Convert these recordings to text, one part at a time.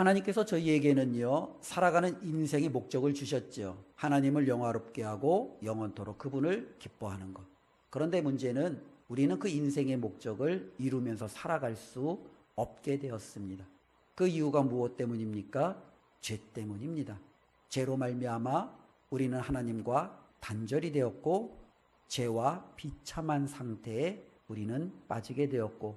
하나님께서 저희에게는요, 살아가는 인생의 목적을 주셨죠. 하나님을 영화롭게 하고 영원토록 그분을 기뻐하는 것. 그런데 문제는 우리는 그 인생의 목적을 이루면서 살아갈 수 없게 되었습니다. 그 이유가 무엇 때문입니까? 죄 때문입니다. 죄로 말미암아 우리는 하나님과 단절이 되었고, 죄와 비참한 상태에 우리는 빠지게 되었고,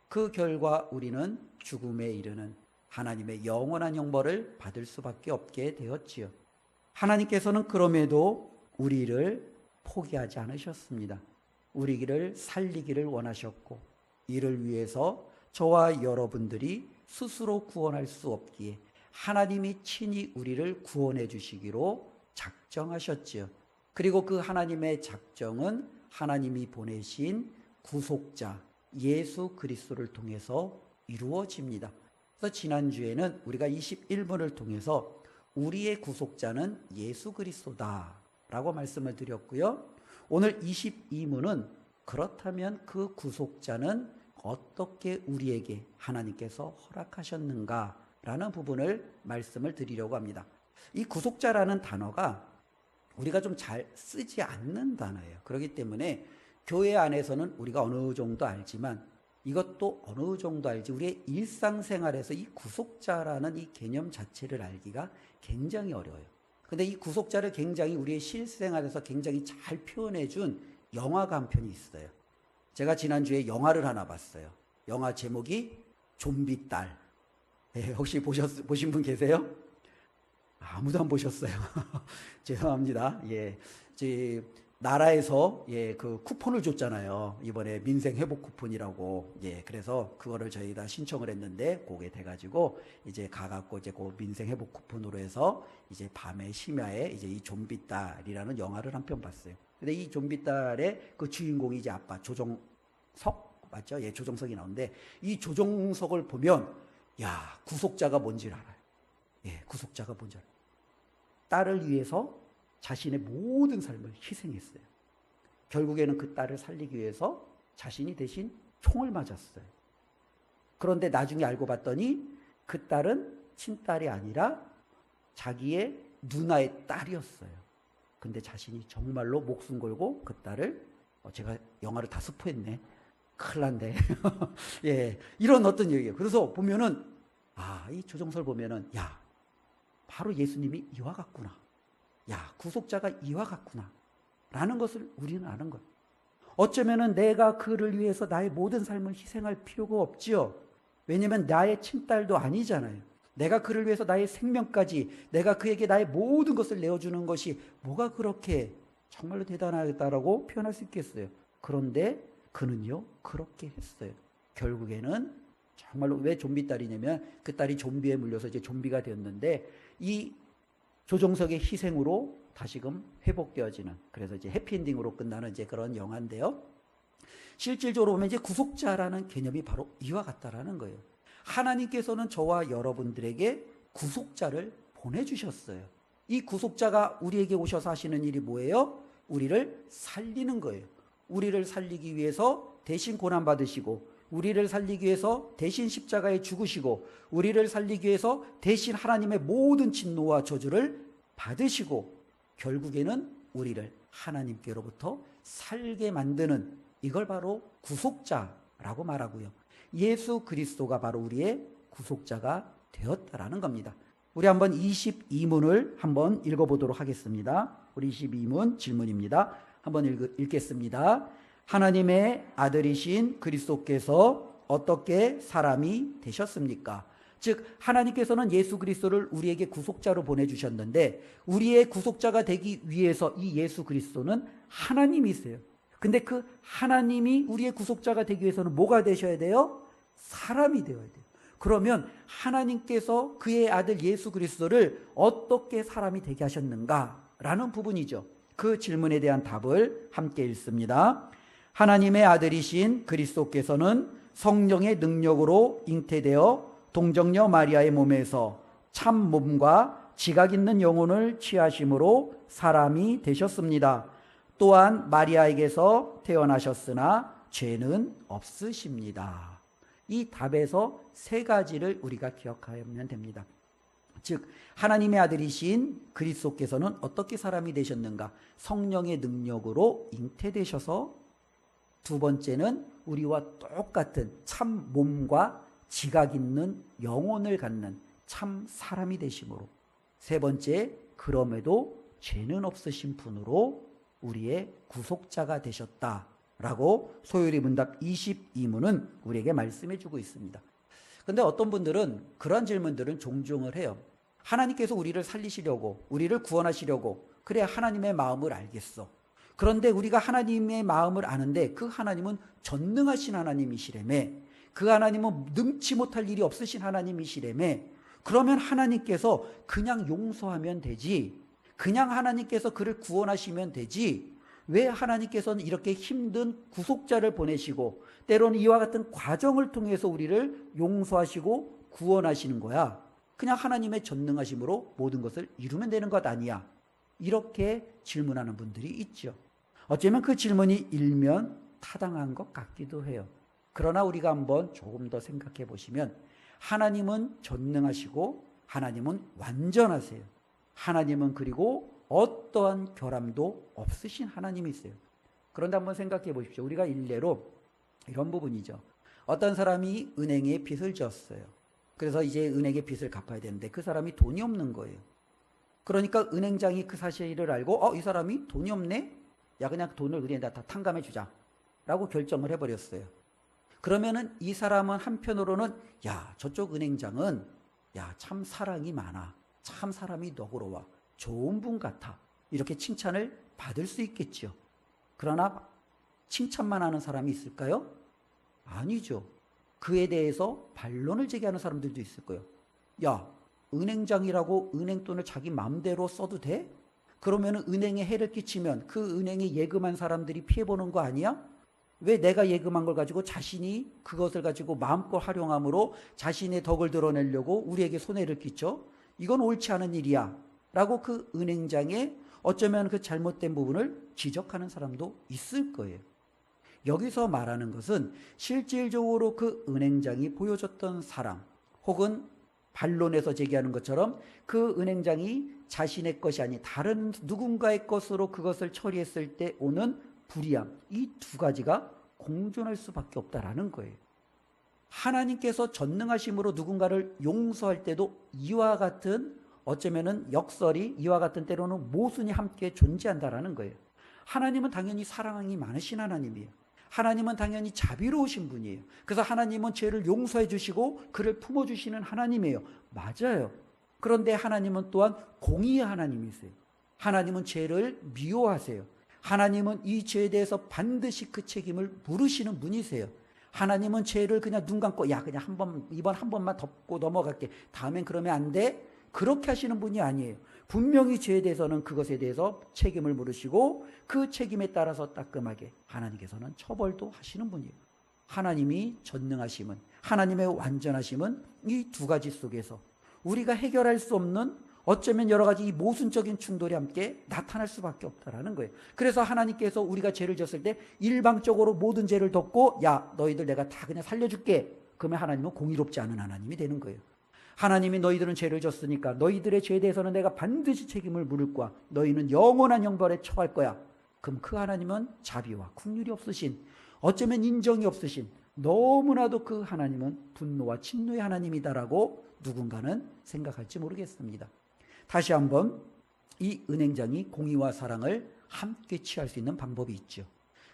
그 결과 우리는 죽음에 이르는 하나님의 영원한 형벌을 받을 수밖에 없게 되었지요. 하나님께서는 그럼에도 우리를 포기하지 않으셨습니다. 우리를 살리기를 원하셨고, 이를 위해서 저와 여러분들이 스스로 구원할 수 없기에 하나님이 친히 우리를 구원해 주시기로 작정하셨지요. 그리고 그 하나님의 작정은 하나님이 보내신 구속자 예수 그리스도를 통해서 이루어집니다. 그래서 지난주에는 우리가 21분을 통해서 우리의 구속자는 예수 그리스도다 라고 말씀을 드렸고요. 오늘 22문은 그렇다면 그 구속자는 어떻게 우리에게 하나님께서 허락하셨는가 라는 부분을 말씀을 드리려고 합니다. 이 구속자라는 단어가 우리가 좀 잘 쓰지 않는 단어예요. 그렇기 때문에 교회 안에서는 우리가 어느 정도 알지만 이것도 어느 정도 알지, 우리의 일상생활에서 이 구속자라는 이 개념 자체를 알기가 굉장히 어려워요. 근데 이 구속자를 굉장히 우리의 실생활에서 굉장히 잘 표현해 준 영화가 한 편이 있어요. 제가 지난주에 영화를 하나 봤어요. 영화 제목이 좀비 딸. 예, 혹시 보신 분 계세요? 아무도 안 보셨어요. 죄송합니다. 예, 나라에서 그 쿠폰을 줬잖아요. 이번에 민생 회복 쿠폰이라고. 그래서 그거를 저희가 신청을 했는데 그게 돼가지고 이제 가갖고 이제 그 민생 회복 쿠폰으로 해서 이제 밤에 심야에 이제 이 좀비 딸이라는 영화를 한 편 봤어요. 근데 이 좀비 딸의 그 주인공이 이제 아빠 조정석 맞죠? 예, 조정석이 나오는데 이 조정석을 보면 야, 구속자가 뭔지를 알아요. 예, 구속자가 뭔지 알아요. 딸을 위해서 자신의 모든 삶을 희생했어요. 결국에는 그 딸을 살리기 위해서 자신이 대신 총을 맞았어요. 그런데 나중에 알고 봤더니 그 딸은 친딸이 아니라 자기의 누나의 딸이었어요. 근데 자신이 정말로 목숨 걸고 그 딸을, 제가 영화를 다 스포했네. 큰일 났네. 예, 이런 어떤 얘기예요. 그래서 보면은, 이 조정설 보면은, 야, 바로 예수님이 이와 같구나. 야, 구속자가 이와 같구나 라는 것을 우리는 아는 거예요. 어쩌면은 내가 그를 위해서 나의 모든 삶을 희생할 필요가 없지요. 왜냐하면 나의 친딸도 아니잖아요. 내가 그를 위해서 나의 생명까지, 내가 그에게 나의 모든 것을 내어주는 것이 뭐가 그렇게 정말로 대단하다라고 표현할 수 있겠어요. 그런데 그는요, 그렇게 했어요. 결국에는 정말로 왜 좀비 딸이냐면 그 딸이 좀비에 물려서 이제 좀비가 되었는데 이 조정석의 희생으로 다시금 회복되어지는, 그래서 이제 해피엔딩으로 끝나는 이제 그런 영화인데요. 실질적으로 보면 이제 구속자라는 개념이 바로 이와 같다라는 거예요. 하나님께서는 저와 여러분들에게 구속자를 보내주셨어요. 이 구속자가 우리에게 오셔서 하시는 일이 뭐예요? 우리를 살리는 거예요. 우리를 살리기 위해서 대신 고난받으시고, 우리를 살리기 위해서 대신 십자가에 죽으시고, 우리를 살리기 위해서 대신 하나님의 모든 진노와 저주를 받으시고, 결국에는 우리를 하나님께로부터 살게 만드는, 이걸 바로 구속자라고 말하고요. 예수 그리스도가 바로 우리의 구속자가 되었다라는 겁니다. 우리 한번 22문을 한번 읽어보도록 하겠습니다. 우리 22문 질문입니다. 한번 읽겠습니다. 하나님의 아들이신 그리스도께서 어떻게 사람이 되셨습니까? 즉 하나님께서는 예수 그리스도를 우리에게 구속자로 보내주셨는데, 우리의 구속자가 되기 위해서 이 예수 그리스도는 하나님이세요. 근데 그 하나님이 우리의 구속자가 되기 위해서는 뭐가 되셔야 돼요? 사람이 되어야 돼요. 그러면 하나님께서 그의 아들 예수 그리스도를 어떻게 사람이 되게 하셨는가 라는 부분이죠. 그 질문에 대한 답을 함께 읽습니다. 하나님의 아들이신 그리스도께서는 성령의 능력으로 잉태되어 동정녀 마리아의 몸에서 참 몸과 지각 있는 영혼을 취하심으로 사람이 되셨습니다. 또한 마리아에게서 태어나셨으나 죄는 없으십니다. 이 답에서 세 가지를 우리가 기억하면 됩니다. 즉 하나님의 아들이신 그리스도께서는 어떻게 사람이 되셨는가? 성령의 능력으로 잉태되셔서, 두 번째는 우리와 똑같은 참 몸과 지각 있는 영혼을 갖는 참 사람이 되심으로, 세 번째 그럼에도 죄는 없으신 분으로 우리의 구속자가 되셨다라고 소요리 문답 22문은 우리에게 말씀해 주고 있습니다. 그런데 어떤 분들은 그런 질문들은 종종 해요. 하나님께서 우리를 살리시려고, 우리를 구원하시려고, 그래야 하나님의 마음을 알겠어. 그런데 우리가 하나님의 마음을 아는데 그 하나님은 전능하신 하나님이시라며, 그 하나님은 능치 못할 일이 없으신 하나님이시라며, 그러면 하나님께서 그냥 용서하면 되지, 그냥 하나님께서 그를 구원하시면 되지, 왜 하나님께서는 이렇게 힘든 구속자를 보내시고 때로는 이와 같은 과정을 통해서 우리를 용서하시고 구원하시는 거야? 그냥 하나님의 전능하심으로 모든 것을 이루면 되는 것 아니야? 이렇게 질문하는 분들이 있죠. 어쩌면 그 질문이 일면 타당한 것 같기도 해요. 그러나 우리가 한번 조금 더 생각해 보시면, 하나님은 전능하시고 하나님은 완전하세요. 하나님은 그리고 어떠한 결함도 없으신 하나님이세요. 그런데 한번 생각해 보십시오. 우리가 일례로 이런 부분이죠. 어떤 사람이 은행에 빚을 졌어요. 그래서 이제 은행의 빚을 갚아야 되는데 그 사람이 돈이 없는 거예요. 그러니까 은행장이 그 사실을 알고 이 사람이 돈이 없네? 야, 그냥 돈을 은행에다 다 탕감해 주자 라고 결정을 해버렸어요. 그러면은 이 사람은 한편으로는, 야, 저쪽 은행장은 야, 참 사랑이 많아, 참 사람이 너그러워, 좋은 분 같아, 이렇게 칭찬을 받을 수 있겠죠. 그러나 칭찬만 하는 사람이 있을까요? 아니죠. 그에 대해서 반론을 제기하는 사람들도 있을 거예요. 야, 은행장이라고 은행 돈을 자기 마음대로 써도 돼? 그러면 은행에 해를 끼치면 그 은행에 예금한 사람들이 피해보는 거 아니야? 왜 내가 예금한 걸 가지고 자신이 그것을 가지고 마음껏 활용함으로 자신의 덕을 드러내려고 우리에게 손해를 끼쳐? 이건 옳지 않은 일이야 라고 그 은행장에 어쩌면 그 잘못된 부분을 지적하는 사람도 있을 거예요. 여기서 말하는 것은 실질적으로 그 은행장이 보여줬던 사랑, 혹은 반론에서 제기하는 것처럼 그 은행장이 자신의 것이 아닌 다른 누군가의 것으로 그것을 처리했을 때 오는 불이함, 이 두 가지가 공존할 수밖에 없다라는 거예요. 하나님께서 전능하심으로 누군가를 용서할 때도 이와 같은, 어쩌면은 역설이, 이와 같은 때로는 모순이 함께 존재한다라는 거예요. 하나님은 당연히 사랑이 많으신 하나님이에요. 하나님은 당연히 자비로우신 분이에요. 그래서 하나님은 죄를 용서해 주시고 그를 품어주시는 하나님이에요. 맞아요. 그런데 하나님은 또한 공의의 하나님이세요. 하나님은 죄를 미워하세요. 하나님은 이 죄에 대해서 반드시 그 책임을 물으시는 분이세요. 하나님은 죄를 그냥 눈 감고, 야, 그냥 이번 한 번만 덮고 넘어갈게, 다음엔 그러면 안 돼, 그렇게 하시는 분이 아니에요. 분명히 죄에 대해서는 그것에 대해서 책임을 물으시고 그 책임에 따라서 따끔하게 하나님께서는 처벌도 하시는 분이에요. 하나님이 전능하심은, 하나님의 완전하심은 이 두 가지 속에서 우리가 해결할 수 없는, 어쩌면 여러 가지 이 모순적인 충돌이 함께 나타날 수밖에 없다라는 거예요. 그래서 하나님께서 우리가 죄를 졌을 때 일방적으로 모든 죄를 덮고, 야, 너희들 내가 다 그냥 살려줄게, 그러면 하나님은 공의롭지 않은 하나님이 되는 거예요. 하나님이 너희들은 죄를 졌으니까 너희들의 죄에 대해서는 내가 반드시 책임을 물을 거야, 너희는 영원한 형벌에 처할 거야. 그럼 그 하나님은 자비와 긍휼이 없으신, 어쩌면 인정이 없으신, 너무나도 그 하나님은 분노와 진노의 하나님이다라고 누군가는 생각할지 모르겠습니다. 다시 한번 이 은행장이 공의와 사랑을 함께 취할 수 있는 방법이 있죠.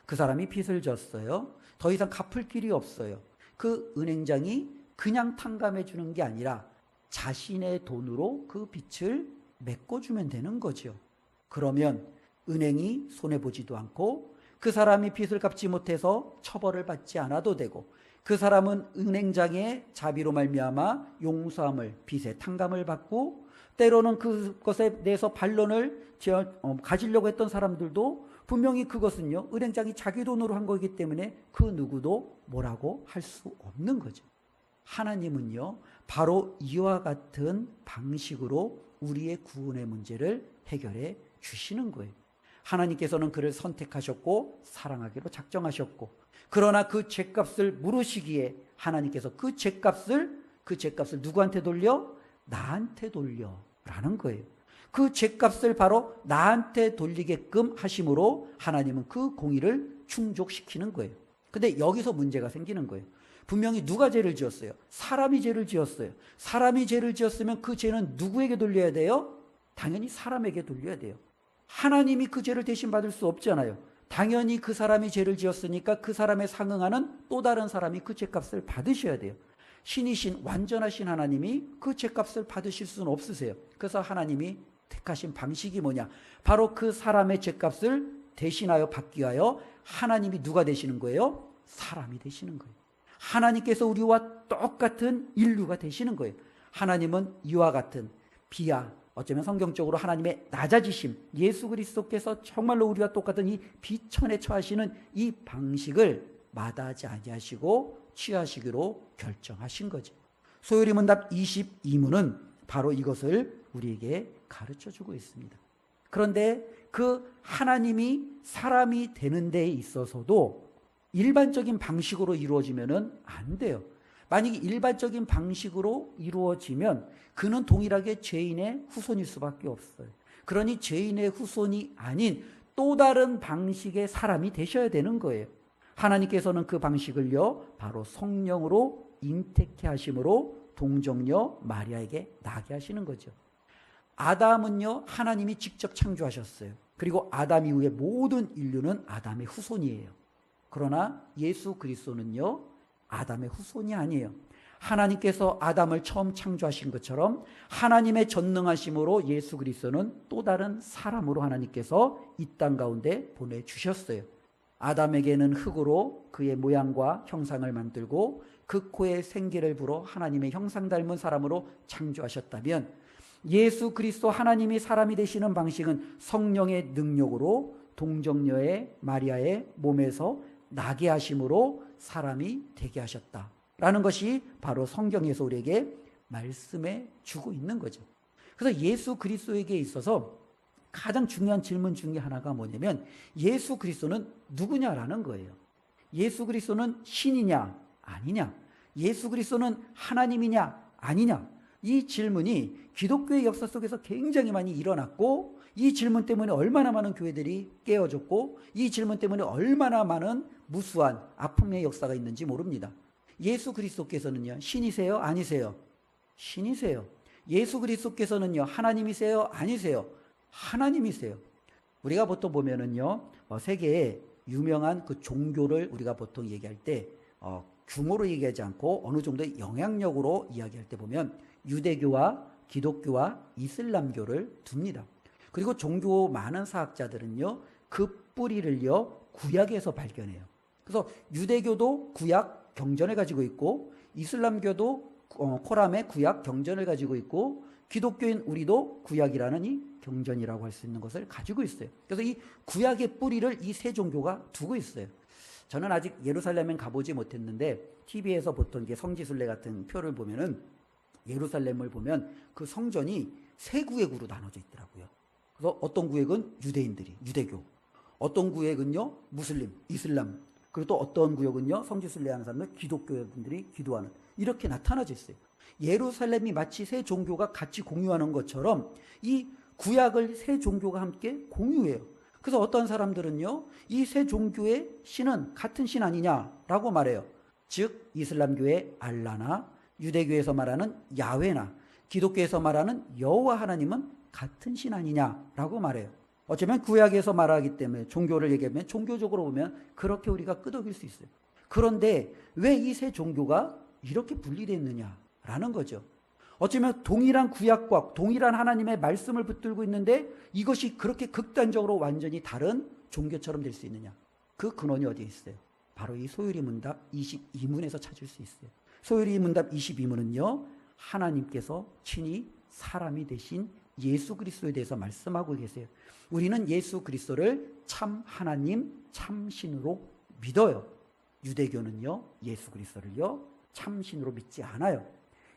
그 사람이 빚을 졌어요. 더 이상 갚을 길이 없어요. 그 은행장이 그냥 탕감해 주는 게 아니라 자신의 돈으로 그 빚을 메꿔주면 되는 거죠. 그러면 은행이 손해보지도 않고 그 사람이 빚을 갚지 못해서 처벌을 받지 않아도 되고, 그 사람은 은행장의 자비로 말미암아 용서함을, 빚의 탕감을 받고, 때로는 그것에 대해서 반론을 가지려고 했던 사람들도 분명히 그것은요, 은행장이 자기 돈으로 한 거기 때문에 그 누구도 뭐라고 할 수 없는 거죠. 하나님은요, 바로 이와 같은 방식으로 우리의 구원의 문제를 해결해 주시는 거예요. 하나님께서는 그를 선택하셨고 사랑하기로 작정하셨고, 그러나 그 죄값을 물으시기에 하나님께서 그 죄값을 누구한테 돌려? 나한테 돌려라는 거예요. 그 죄값을 바로 나한테 돌리게끔 하심으로 하나님은 그 공의를 충족시키는 거예요. 근데 여기서 문제가 생기는 거예요. 분명히 누가 죄를 지었어요? 사람이 죄를 지었어요. 사람이 죄를 지었으면 그 죄는 누구에게 돌려야 돼요? 당연히 사람에게 돌려야 돼요. 하나님이 그 죄를 대신 받을 수 없잖아요. 당연히 그 사람이 죄를 지었으니까 그 사람에 상응하는 또 다른 사람이 그 죄값을 받으셔야 돼요. 신이신 완전하신 하나님이 그 죄값을 받으실 수는 없으세요. 그래서 하나님이 택하신 방식이 뭐냐? 바로 그 사람의 죄값을 대신하여 받기 위하여 하나님이 누가 되시는 거예요? 사람이 되시는 거예요. 하나님께서 우리와 똑같은 인류가 되시는 거예요. 하나님은 이와 같은 비하, 어쩌면 성경적으로 하나님의 낮아지심, 예수 그리스도께서 정말로 우리와 똑같은 이 비천에 처하시는 이 방식을 마다하지 아니하시고 취하시기로 결정하신 거죠. 소요리 문답 22문은 바로 이것을 우리에게 가르쳐주고 있습니다. 그런데 그 하나님이 사람이 되는 데에 있어서도 일반적인 방식으로 이루어지면 안 돼요. 만약에 일반적인 방식으로 이루어지면 그는 동일하게 죄인의 후손일 수밖에 없어요. 그러니 죄인의 후손이 아닌 또 다른 방식의 사람이 되셔야 되는 거예요. 하나님께서는 그 방식을요, 바로 성령으로 잉태케 하심으로 동정녀 마리아에게 나게 하시는 거죠. 아담은요, 하나님이 직접 창조하셨어요. 그리고 아담 이후의 모든 인류는 아담의 후손이에요. 그러나 예수 그리스도는요, 아담의 후손이 아니에요. 하나님께서 아담을 처음 창조하신 것처럼 하나님의 전능하심으로 예수 그리스도는 또 다른 사람으로 하나님께서 이 땅 가운데 보내주셨어요. 아담에게는 흙으로 그의 모양과 형상을 만들고 그 코에 생기를 불어 하나님의 형상 닮은 사람으로 창조하셨다면, 예수 그리스도 하나님이 사람이 되시는 방식은 성령의 능력으로 동정녀의 마리아의 몸에서 나게 하심으로 사람이 되게 하셨다라는 것이 바로 성경에서 우리에게 말씀해 주고 있는 거죠. 그래서 예수 그리스도에게 있어서 가장 중요한 질문 중에 하나가 뭐냐면, 예수 그리스도는 누구냐라는 거예요. 예수 그리스도는 신이냐 아니냐, 예수 그리스도는 하나님이냐 아니냐, 이 질문이 기독교의 역사 속에서 굉장히 많이 일어났고, 이 질문 때문에 얼마나 많은 교회들이 깨어졌고, 이 질문 때문에 얼마나 많은 무수한 아픔의 역사가 있는지 모릅니다. 예수 그리스도께서는요, 신이세요 아니세요? 신이세요. 예수 그리스도께서는요, 하나님이세요 아니세요? 하나님이세요. 우리가 보통 보면은요, 세계에 유명한 그 종교를 우리가 보통 얘기할 때 규모로 얘기하지 않고 어느 정도의 영향력으로 이야기할 때 보면 유대교와 기독교와 이슬람교를 둡니다. 그리고 종교 많은 사학자들은요, 그 뿌리를요, 구약에서 발견해요. 그래서 유대교도 구약 경전을 가지고 있고, 이슬람교도 코란의 구약 경전을 가지고 있고, 기독교인 우리도 구약이라는 이 경전이라고 할 수 있는 것을 가지고 있어요. 그래서 이 구약의 뿌리를 이 세 종교가 두고 있어요. 저는 아직 예루살렘엔 가보지 못했는데 TV에서 보통 이게 성지순례 같은 표를 보면은 예루살렘을 보면 그 성전이 세 구역으로 나눠져 있더라고요. 그래서 어떤 구역은 유대인들이, 유대교, 어떤 구역은요 무슬림, 이슬람, 그리고 또 어떤 구역은요 성지순례하는 사람들, 기독교인들이 기도하는, 이렇게 나타나져 있어요. 예루살렘이 마치 세 종교가 같이 공유하는 것처럼 이 구약을 세 종교가 함께 공유해요. 그래서 어떤 사람들은요, 이 세 종교의 신은 같은 신 아니냐라고 말해요. 즉 이슬람교의 알라나 유대교에서 말하는 야훼나 기독교에서 말하는 여호와 하나님은 같은 신 아니냐라고 말해요. 어쩌면 구약에서 말하기 때문에 종교를 얘기하면 종교적으로 보면 그렇게 우리가 끄덕일 수 있어요. 그런데 왜 이 세 종교가 이렇게 분리되어 있느냐라는 거죠. 어쩌면 동일한 구약과 동일한 하나님의 말씀을 붙들고 있는데 이것이 그렇게 극단적으로 완전히 다른 종교처럼 될 수 있느냐. 그 근원이 어디에 있어요? 바로 이 소요리 문답 22문에서 찾을 수 있어요. 소요리 문답 22문은요, 하나님께서 친히 사람이 되신 예수 그리스도에 대해서 말씀하고 계세요. 우리는 예수 그리스도를 참 하나님, 참 신으로 믿어요. 유대교는요, 예수 그리스도를요, 참 신으로 믿지 않아요.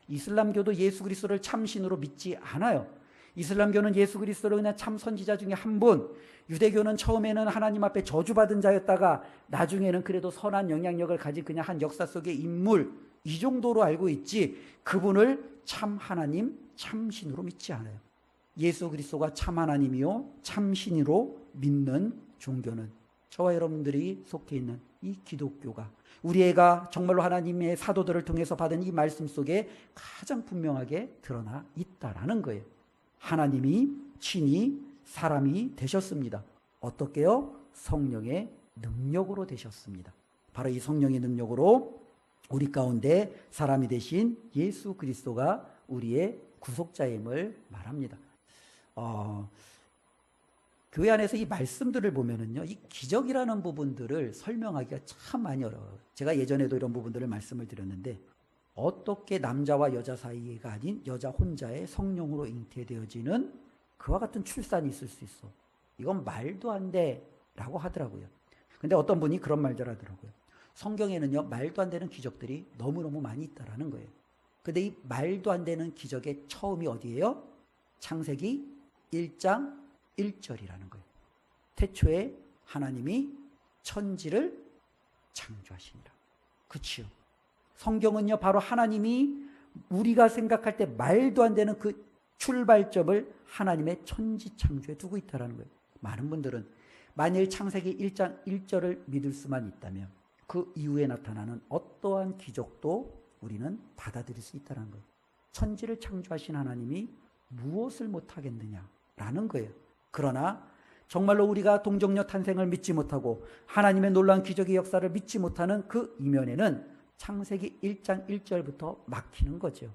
이슬람교도 예수 그리스도를 참 신으로 믿지 않아요. 이슬람교는 예수 그리스도를 그냥 참 선지자 중에 한 분, 유대교는 처음에는 하나님 앞에 저주받은 자였다가 나중에는 그래도 선한 영향력을 가진 그냥 한 역사 속의 인물, 이 정도로 알고 있지 그분을 참 하나님, 참신으로 믿지 않아요. 예수 그리스도가 참 하나님이요 참신으로 믿는 종교는 저와 여러분들이 속해 있는 이 기독교가 우리가 정말로 하나님의 사도들을 통해서 받은 이 말씀 속에 가장 분명하게 드러나 있다라는 거예요. 하나님이 친히 사람이 되셨습니다. 어떻게요? 성령의 능력으로 되셨습니다. 바로 이 성령의 능력으로 우리 가운데 사람이 되신 예수 그리스도가 우리의 구속자임을 말합니다. 교회 안에서 이 말씀들을 보면은요, 이 기적이라는 부분들을 설명하기가 참 많이 어려워요. 제가 예전에도 이런 부분들을 말씀을 드렸는데, 어떻게 남자와 여자 사이가 아닌 여자 혼자의 성령으로 잉태되어지는 그와 같은 출산이 있을 수 있어. 이건 말도 안 돼. 라고 하더라고요. 근데 어떤 분이 그런 말들 하더라고요. 성경에는요, 말도 안 되는 기적들이 너무너무 많이 있다라는 거예요. 근데 이 말도 안 되는 기적의 처음이 어디예요? 창세기 1장 1절이라는 거예요. 태초에 하나님이 천지를 창조하시니라. 그치요. 성경은요, 바로 하나님이 우리가 생각할 때 말도 안 되는 그 출발점을 하나님의 천지 창조에 두고 있다는 거예요. 많은 분들은 만일 창세기 1장 1절을 믿을 수만 있다면 그 이후에 나타나는 어떠한 기적도 우리는 받아들일 수 있다는 거예요. 천지를 창조하신 하나님이 무엇을 못하겠느냐라는 거예요. 그러나 정말로 우리가 동정녀 탄생을 믿지 못하고 하나님의 놀라운 기적의 역사를 믿지 못하는 그 이면에는 창세기 1장 1절부터 막히는 거죠.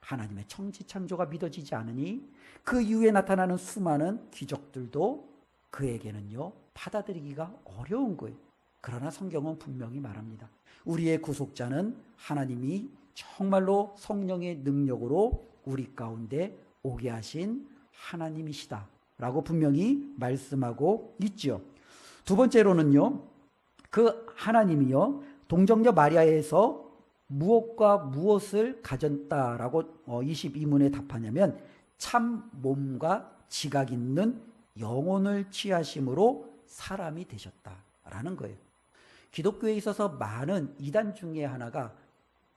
하나님의 천지 창조가 믿어지지 않으니 그 이후에 나타나는 수많은 기적들도 그에게는요 받아들이기가 어려운 거예요. 그러나 성경은 분명히 말합니다. 우리의 구속자는 하나님이 정말로 성령의 능력으로 우리 가운데 오게 하신 하나님이시다 라고 분명히 말씀하고 있죠. 두 번째로는요, 그 하나님이요 동정녀 마리아에서 무엇과 무엇을 가졌다라고 22문에 답하냐면 참 몸과 지각 있는 영혼을 취하심으로 사람이 되셨다라는 거예요. 기독교에 있어서 많은 이단 중에 하나가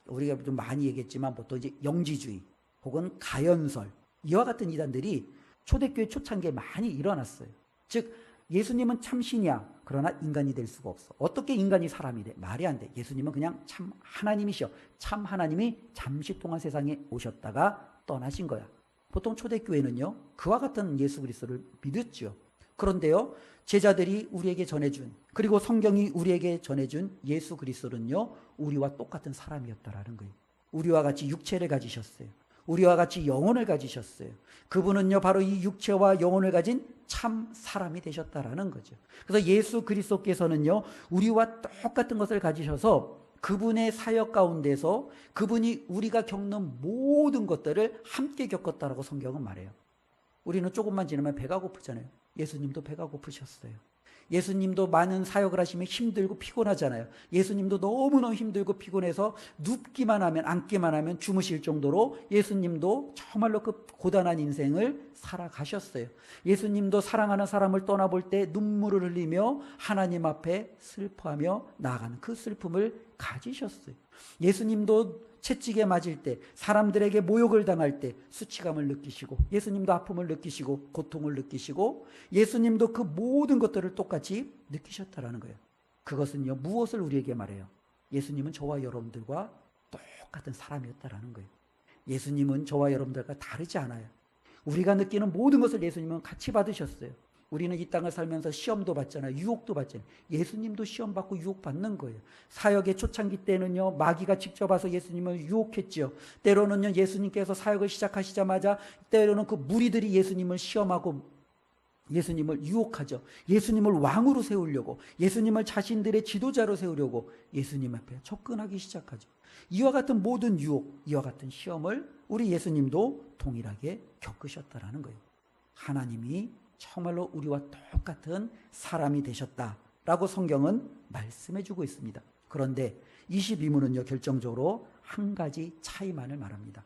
우리가 좀 많이 얘기했지만 보통 이제 영지주의 혹은 가연설 이와 같은 이단들이 초대교회 초창기에 많이 일어났어요. 즉 예수님은 참신이야. 그러나 인간이 될 수가 없어. 어떻게 인간이 사람이 돼? 말이 안 돼. 예수님은 그냥 참 하나님이셔. 참 하나님이 잠시 동안 세상에 오셨다가 떠나신 거야. 보통 초대교회는요 그와 같은 예수 그리스도를 믿었죠. 그런데요 제자들이 우리에게 전해준 그리고 성경이 우리에게 전해준 예수 그리스도는요 우리와 똑같은 사람이었다라는 거예요. 우리와 같이 육체를 가지셨어요. 우리와 같이 영혼을 가지셨어요. 그분은요 바로 이 육체와 영혼을 가진 참 사람이 되셨다라는 거죠. 그래서 예수 그리스도께서는요 우리와 똑같은 것을 가지셔서 그분의 사역 가운데서 그분이 우리가 겪는 모든 것들을 함께 겪었다라고 성경은 말해요. 우리는 조금만 지나면 배가 고프잖아요. 예수님도 배가 고프셨어요. 예수님도 많은 사역을 하시면 힘들고 피곤하잖아요. 예수님도 너무너무 힘들고 피곤해서 눕기만 하면 앉기만 하면 주무실 정도로 예수님도 정말로 그 고단한 인생을 살아가셨어요. 예수님도 사랑하는 사람을 떠나볼 때 눈물을 흘리며 하나님 앞에 슬퍼하며 나아가는 그 슬픔을 가지셨어요. 예수님도 채찍에 맞을 때 사람들에게 모욕을 당할 때 수치감을 느끼시고 예수님도 아픔을 느끼시고 고통을 느끼시고 예수님도 그 모든 것들을 똑같이 느끼셨다라는 거예요. 그것은요 무엇을 우리에게 말해요? 예수님은 저와 여러분들과 똑같은 사람이었다라는 거예요. 예수님은 저와 여러분들과 다르지 않아요. 우리가 느끼는 모든 것을 예수님은 같이 받으셨어요. 우리는 이 땅을 살면서 시험도 받잖아요. 유혹도 받잖아요. 예수님도 시험 받고 유혹 받는 거예요. 사역의 초창기 때는요 마귀가 직접 와서 예수님을 유혹했죠. 때로는요 예수님께서 사역을 시작하시자마자 때로는 그 무리들이 예수님을 시험하고 예수님을 유혹하죠. 예수님을 왕으로 세우려고 예수님을 자신들의 지도자로 세우려고 예수님 앞에 접근하기 시작하죠. 이와 같은 모든 유혹, 이와 같은 시험을 우리 예수님도 동일하게 겪으셨다라는 거예요. 하나님이 정말로 우리와 똑같은 사람이 되셨다라고 성경은 말씀해주고 있습니다. 그런데 22문은요 결정적으로 한 가지 차이만을 말합니다.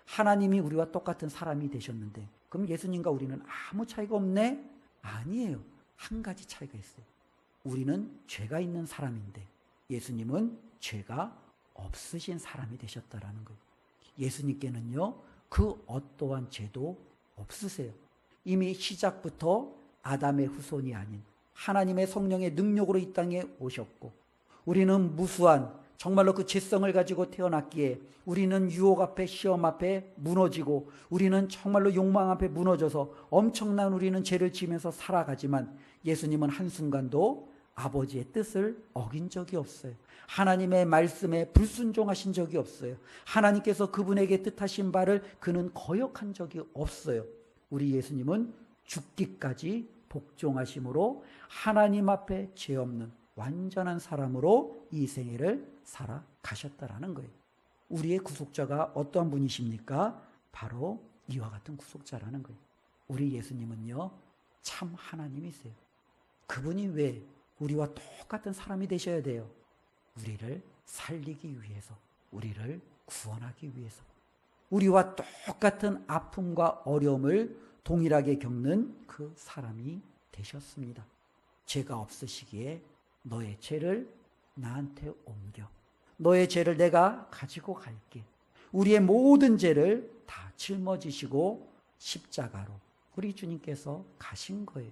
하나님이 우리와 똑같은 사람이 되셨는데 그럼 예수님과 우리는 아무 차이가 없네? 아니에요. 한 가지 차이가 있어요. 우리는 죄가 있는 사람인데 예수님은 죄가 없으신 사람이 되셨다라는 거예요. 예수님께는요, 그 어떠한 죄도 없으세요. 이미 시작부터 아담의 후손이 아닌 하나님의 성령의 능력으로 이 땅에 오셨고, 우리는 무수한 정말로 그 죄성을 가지고 태어났기에 우리는 유혹 앞에, 시험 앞에 무너지고, 우리는 정말로 욕망 앞에 무너져서 엄청난 우리는 죄를 지면서 살아가지만, 예수님은 한순간도 아버지의 뜻을 어긴 적이 없어요. 하나님의 말씀에 불순종하신 적이 없어요. 하나님께서 그분에게 뜻하신 바를 그는 거역한 적이 없어요. 우리 예수님은 죽기까지 복종하심으로 하나님 앞에 죄 없는 완전한 사람으로 이 생애를 살아가셨다라는 거예요. 우리의 구속자가 어떠한 분이십니까? 바로 이와 같은 구속자라는 거예요. 우리 예수님은요, 참 하나님이세요. 그분이 왜 우리와 똑같은 사람이 되셔야 돼요? 우리를 살리기 위해서, 우리를 구원하기 위해서. 우리와 똑같은 아픔과 어려움을 동일하게 겪는 그 사람이 되셨습니다. 죄가 없으시기에 너의 죄를 나한테 옮겨. 너의 죄를 내가 가지고 갈게. 우리의 모든 죄를 다 짊어지시고 십자가로 우리 주님께서 가신 거예요.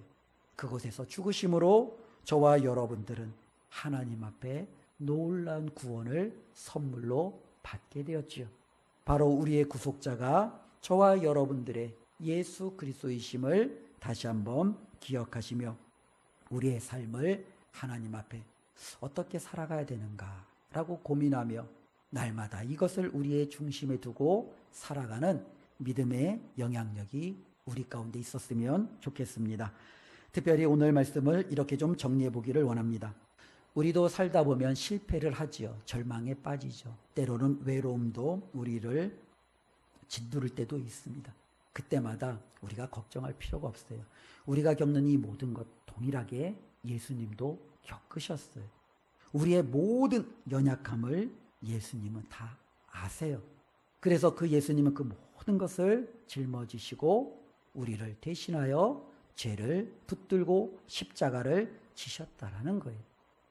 그곳에서 죽으심으로 저와 여러분들은 하나님 앞에 놀라운 구원을 선물로 받게 되었지요. 바로 우리의 구속자가 저와 여러분들의 예수 그리스도이심을 다시 한번 기억하시며, 우리의 삶을 하나님 앞에 어떻게 살아가야 되는가라고 고민하며 날마다 이것을 우리의 중심에 두고 살아가는 믿음의 영향력이 우리 가운데 있었으면 좋겠습니다. 특별히 오늘 말씀을 이렇게 좀 정리해 보기를 원합니다. 우리도 살다 보면 실패를 하지요. 절망에 빠지죠. 때로는 외로움도 우리를 짓누를 때도 있습니다. 그때마다 우리가 걱정할 필요가 없어요. 우리가 겪는 이 모든 것 동일하게 예수님도 겪으셨어요. 우리의 모든 연약함을 예수님은 다 아세요. 그래서 그 예수님은 그 모든 것을 짊어지시고 우리를 대신하여 죄를 붙들고 십자가를 지셨다라는 거예요.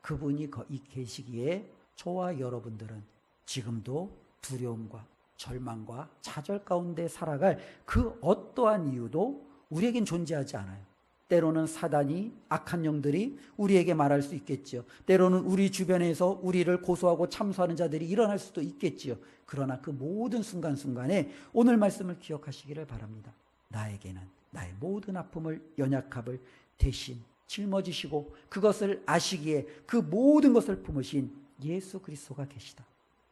그분이 계시기에 저와 여러분들은 지금도 두려움과 절망과 좌절 가운데 살아갈 그 어떠한 이유도 우리에겐 존재하지 않아요. 때로는 사단이, 악한 영들이 우리에게 말할 수 있겠지요. 때로는 우리 주변에서 우리를 고소하고 참소하는 자들이 일어날 수도 있겠지요. 그러나 그 모든 순간순간에 오늘 말씀을 기억하시기를 바랍니다. 나에게는 나의 모든 아픔을, 연약함을 대신 짊어지시고 그것을 아시기에 그 모든 것을 품으신 예수 그리스도가 계시다.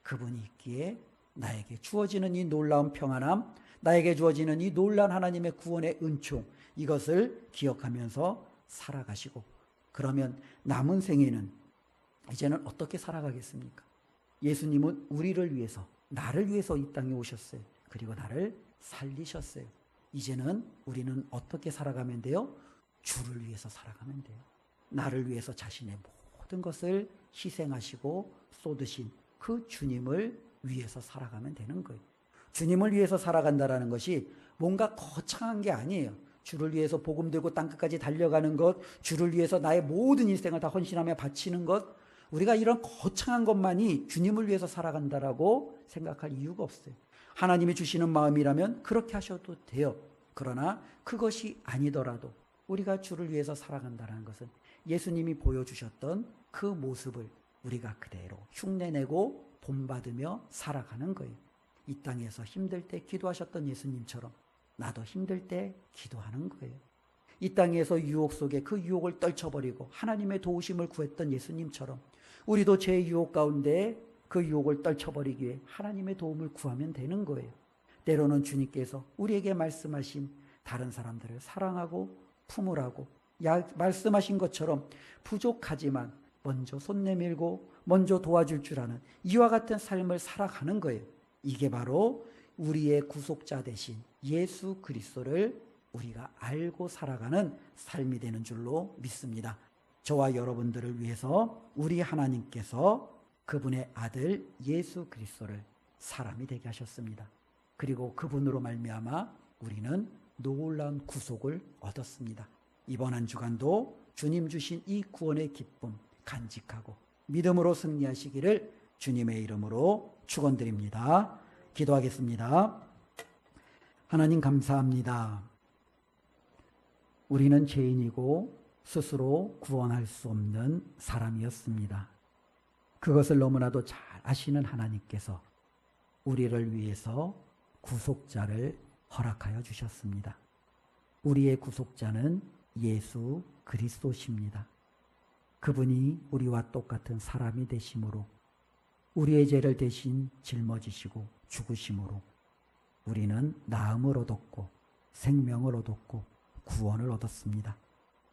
그분이 있기에 나에게 주어지는 이 놀라운 평안함, 나에게 주어지는 이 놀라운 하나님의 구원의 은총, 이것을 기억하면서 살아가시고, 그러면 남은 생에는 이제는 어떻게 살아가겠습니까? 예수님은 우리를 위해서, 나를 위해서 이 땅에 오셨어요. 그리고 나를 살리셨어요. 이제는 우리는 어떻게 살아가면 돼요? 주를 위해서 살아가면 돼요. 나를 위해서 자신의 모든 것을 희생하시고 쏟으신 그 주님을 위해서 살아가면 되는 거예요. 주님을 위해서 살아간다는 것이 뭔가 거창한 게 아니에요. 주를 위해서 복음 들고 땅끝까지 달려가는 것, 주를 위해서 나의 모든 인생을 다 헌신하며 바치는 것, 우리가 이런 거창한 것만이 주님을 위해서 살아간다라고 생각할 이유가 없어요. 하나님이 주시는 마음이라면 그렇게 하셔도 돼요. 그러나 그것이 아니더라도 우리가 주를 위해서 살아간다는 것은 예수님이 보여주셨던 그 모습을 우리가 그대로 흉내내고 본받으며 살아가는 거예요. 이 땅에서 힘들 때 기도하셨던 예수님처럼 나도 힘들 때 기도하는 거예요. 이 땅에서 유혹 속에 그 유혹을 떨쳐버리고 하나님의 도우심을 구했던 예수님처럼 우리도 제 유혹 가운데 그 유혹을 떨쳐버리기 위해 하나님의 도움을 구하면 되는 거예요. 때로는 주님께서 우리에게 말씀하신 다른 사람들을 사랑하고 품으라고 말씀하신 것처럼 부족하지만 먼저 손 내밀고 먼저 도와줄 줄 아는 이와 같은 삶을 살아가는 거예요. 이게 바로 우리의 구속자 되신 예수 그리스도를 우리가 알고 살아가는 삶이 되는 줄로 믿습니다. 저와 여러분들을 위해서 우리 하나님께서 그분의 아들 예수 그리스도를 사람이 되게 하셨습니다. 그리고 그분으로 말미암아 우리는 놀라운 구속을 얻었습니다. 이번 한 주간도 주님 주신 이 구원의 기쁨 간직하고 믿음으로 승리하시기를 주님의 이름으로 축원드립니다. 기도하겠습니다. 하나님 감사합니다. 우리는 죄인이고 스스로 구원할 수 없는 사람이었습니다. 그것을 너무나도 잘 아시는 하나님께서 우리를 위해서 구속자를 허락하여 주셨습니다. 우리의 구속자는 예수 그리스도십니다. 그분이 우리와 똑같은 사람이 되심으로 우리의 죄를 대신 짊어지시고 죽으심으로 우리는 나음을 얻었고 생명을 얻었고 구원을 얻었습니다.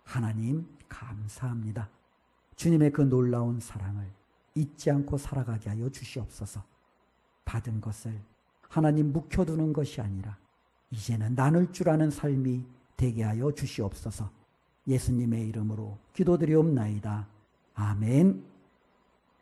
하나님 감사합니다. 주님의 그 놀라운 사랑을 잊지 않고 살아가게 하여 주시옵소서. 받은 것을 하나님 묵혀두는 것이 아니라 이제는 나눌 줄 아는 삶이 되게 하여 주시옵소서. 예수님의 이름으로 기도드리옵나이다. 아멘.